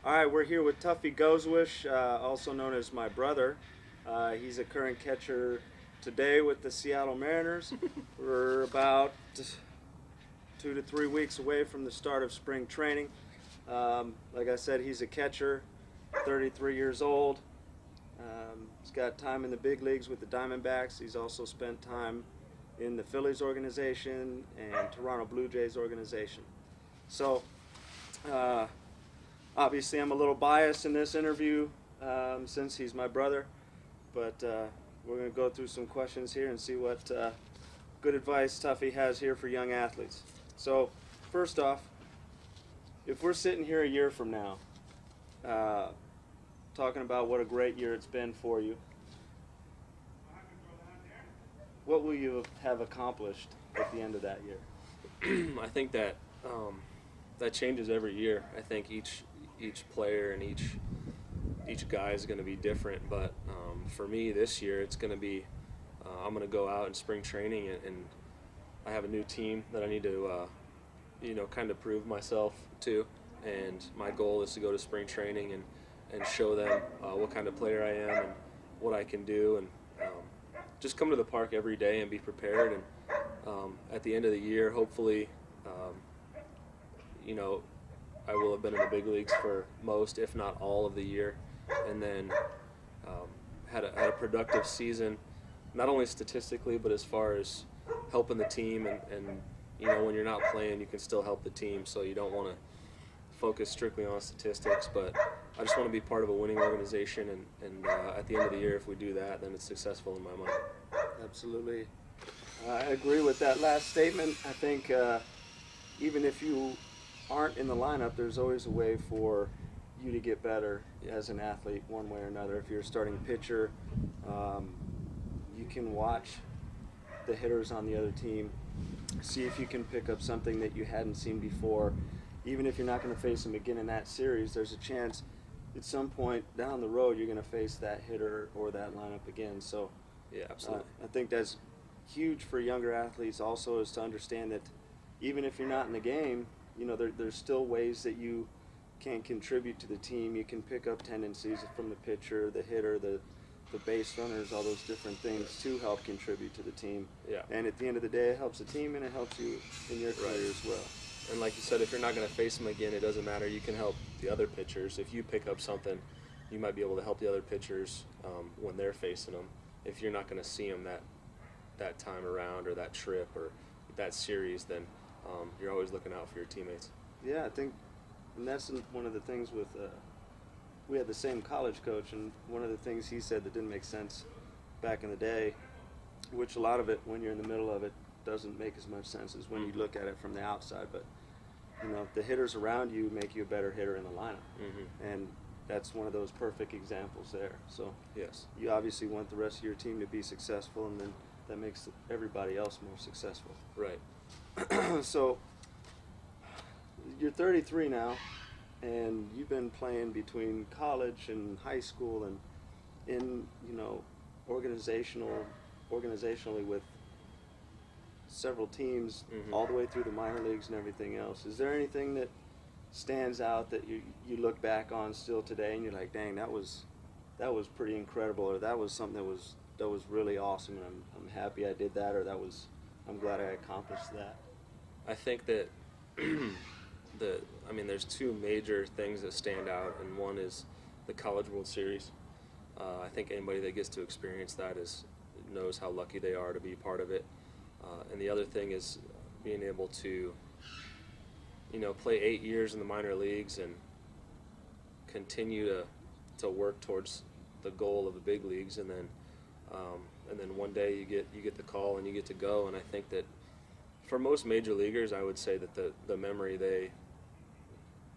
All right, we're here with Tuffy Gosewich, also known as my brother. He's a current catcher today with the Seattle Mariners. We're about 2 to 3 weeks away from the start of spring training. Like I said, he's a catcher, 33 years old. He's got time in the big leagues with the Diamondbacks. He's also spent time in the Phillies organization and Toronto Blue Jays organization. So, obviously, I'm a little biased in this interview since he's my brother, but we're going to go through some questions here and see what good advice Tuffy has here for young athletes. So, first off, if we're sitting here a year from now, talking about what a great year it's been for you, what will you have accomplished at the end of that year? I think that that changes every year. I think each player and each guy is going to be different. But for me this year, it's going to be I'm going to go out in spring training and I have a new team that I need to kind of prove myself to. And my goal is to go to spring training and show them what kind of player I am and what I can do, and just come to the park every day and be prepared. And at the end of the year, hopefully, I will have been in the big leagues for most, if not all, of the year, and then had a productive season, not only statistically, but as far as helping the team. And when you're not playing, you can still help the team. So you don't want to focus strictly on statistics, but I just want to be part of a winning organization, and at the end of the year, if we do that, then it's successful in my mind. Absolutely. I agree with that last statement. I think even if you aren't in the lineup, there's always a way for you to get better as an athlete one way or another. If you're a starting pitcher, you can watch the hitters on the other team, see if you can pick up something that you hadn't seen before. Even if you're not going to face them again in that series, there's a chance at some point down the road you're going to face that hitter or that lineup again. So yeah, absolutely. I think that's huge for younger athletes also, is to understand that even if you're not in the game, there's still ways that you can contribute to the team. You can pick up tendencies from the pitcher, the hitter, the base runners, all those different things to help contribute to the team. Yeah. And at the end of the day, it helps the team and it helps you in your career as well. And like you said, if you're not going to face them again, it doesn't matter. You can help the other pitchers. If you pick up something, you might be able to help the other pitchers when they're facing them. If you're not going to see them that time around or that trip or that series, then you're always looking out for your teammates. Yeah, I think, and that's one of the things with, we had the same college coach, and one of the things he said that didn't make sense back in the day, which a lot of it, when you're in the middle of it, doesn't make as much sense as when you look at it from the outside. But the hitters around you make you a better hitter in the lineup, and that's one of those perfect examples there. So yes, you obviously want the rest of your team to be successful, and then that makes everybody else more successful. Right. So you're 33 now, and you've been playing between college and high school and in organizationally with several teams all the way through the minor leagues and everything else. Is there anything that stands out that you look back on still today and you're like, dang, that was pretty incredible, or that was something that was really awesome, and I'm happy I did that, or I'm glad I accomplished that? I think that there's two major things that stand out, and one is the College World Series. I think anybody that gets to experience that knows how lucky they are to be part of it. And the other thing is being able to, play 8 years in the minor leagues and continue to work towards the goal of the big leagues, and then one day you get the call and you get to go. And I think that for most major leaguers, I would say that the memory they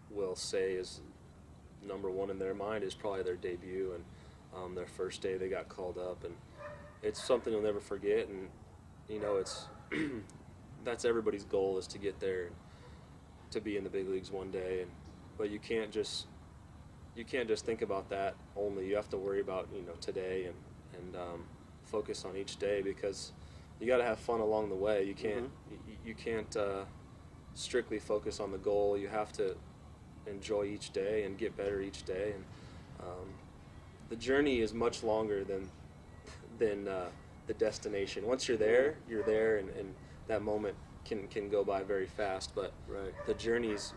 will say is number one in their mind is probably their debut and their first day they got called up, and it's something you'll never forget. And it's that's everybody's goal, is to get there and to be in the big leagues one day. But you can't just think about that only. You have to worry about today and focus on each day, because you got to have fun along the way. You can't strictly focus on the goal. You have to enjoy each day and get better each day. And the journey is much longer than the destination. Once you're there, and that moment can go by very fast. But Right. the journey's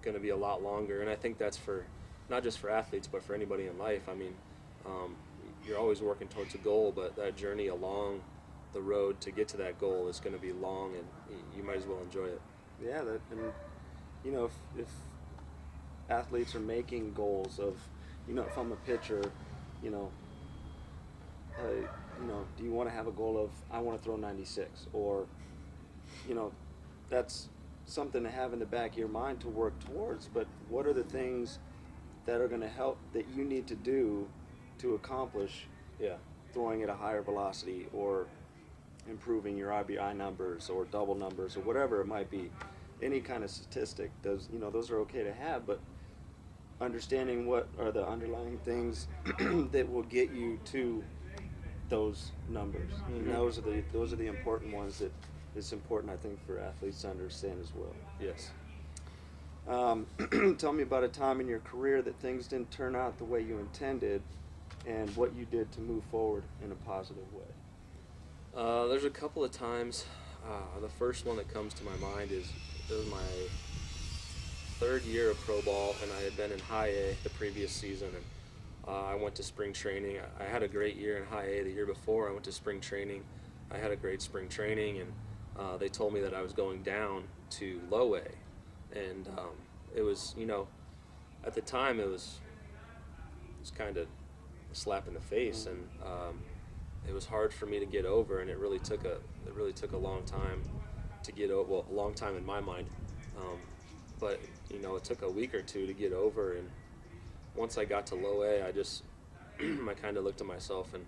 going to be a lot longer, and I think that's for not just for athletes, but for anybody in life. I mean, you're always working towards a goal, but that journey along the road to get to that goal is going to be long, and you might as well enjoy it. Yeah, and you know, if athletes are making goals of, you know, if I'm a pitcher, you know, do you want to have a goal of I want to throw 96, or, you know, that's something to have in the back of your mind to work towards. But what are the things that are going to help that you need to do to accomplish Yeah. throwing at a higher velocity, or improving your RBI numbers or double numbers or whatever it might be? Any kind of statistic, those are okay to have, but understanding what are the underlying things that will get you to those numbers. Mm-hmm. And those are the important ones that it's important, I think, for athletes to understand as well. Yes. Tell me about a time in your career that things didn't turn out the way you intended, and what you did to move forward in a positive way. There's a couple of times. The first one that comes to my mind is it was my third year of pro ball, and I had been in high A the previous season, and I went to spring training. I had a great year in high A the year before. I went to spring training. I had a great spring training, and they told me that I was going down to low A, and it was, at the time it was kind of a slap in the face, and it was hard for me to get over, and it really took a long time to get over. Well, a long time in my mind, but it took a week or two to get over. And once I got to low A, I just I kind of looked at myself, and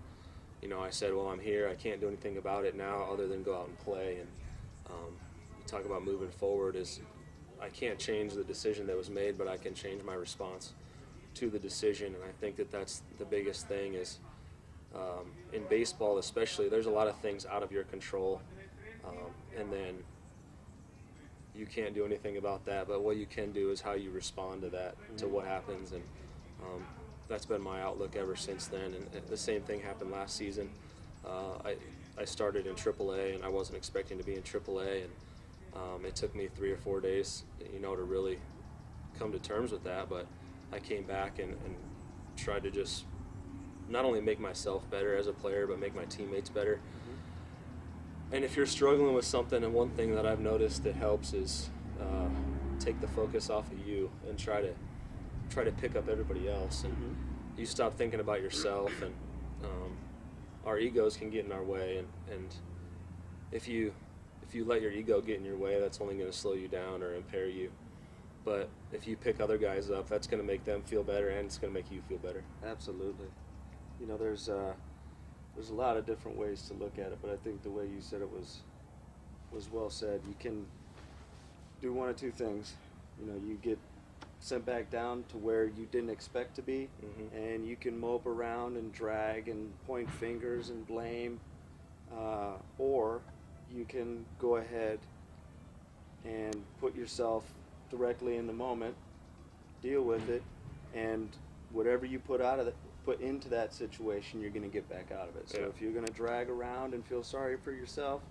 I said, well, I'm here. I can't do anything about it now other than go out and play. And you talk about moving forward, is I can't change the decision that was made, but I can change my response to the decision. And I think that that's the biggest thing is, in baseball especially, there's a lot of things out of your control, and then you can't do anything about that, but what you can do is how you respond to that, to what happens. And that's been my outlook ever since then. And the same thing happened last season. I started in AAA, and I wasn't expecting to be in AAA, and it took me 3 or 4 days to really come to terms with that. But I came back and tried to just not only make myself better as a player, but make my teammates better. And if you're struggling with something, and one thing that I've noticed that helps is take the focus off of you and try to pick up everybody else. And you stop thinking about yourself, and our egos can get in our way. And if you let your ego get in your way, that's only going to slow you down or impair you. But if you pick other guys up, that's going to make them feel better, and it's going to make you feel better. Absolutely. There's a lot of different ways to look at it, but I think the way you said it was well said. You can do one of two things. You get sent back down to where you didn't expect to be, and you can mope around and drag and point fingers and blame, or you can go ahead and put yourself directly in the moment, deal with it, and whatever you put into that situation, you're going to get back out of it. So if you're going to drag around and feel sorry for yourself,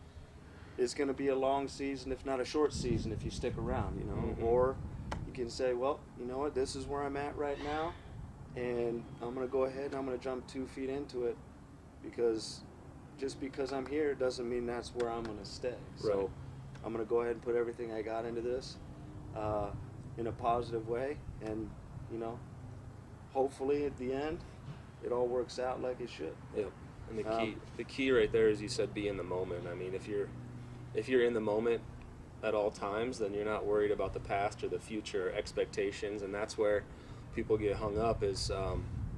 it's going to be a long season, if not a short season, if you stick around, Or you can say, well, you know what, this is where I'm at right now, and I'm going to go ahead and I'm going to jump 2 feet into it, because just because I'm here doesn't mean that's where I'm going to stay. So Right. I'm going to go ahead and put everything I got into this in a positive way, and, hopefully at the end, it all works out like it should. Yep. And the key right there is, you said, be in the moment. I mean, if you're in the moment at all times, then you're not worried about the past or the future expectations, and that's where people get hung up, is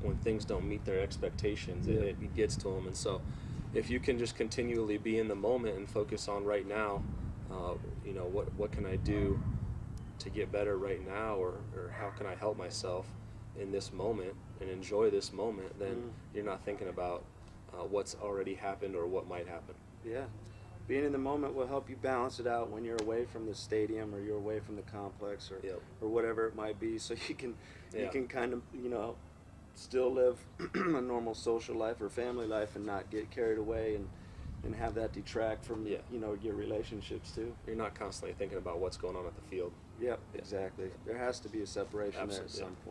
when things don't meet their expectations. Yeah. It gets to them. And so if you can just continually be in the moment and focus on right now, what can I do to get better right now, or how can I help myself in this moment and enjoy this moment, then you're not thinking about what's already happened or what might happen. Yeah, being in the moment will help you balance it out when you're away from the stadium or you're away from the complex or Yep. or whatever it might be, so you can Yeah. kind of, you know, still live a normal social life or family life and not get carried away and have that detract from Yeah. you know, your relationships too. You're not constantly thinking about what's going on at the field. Yep, Yeah. exactly. There has to be a separation there at Absolutely, yeah. some point.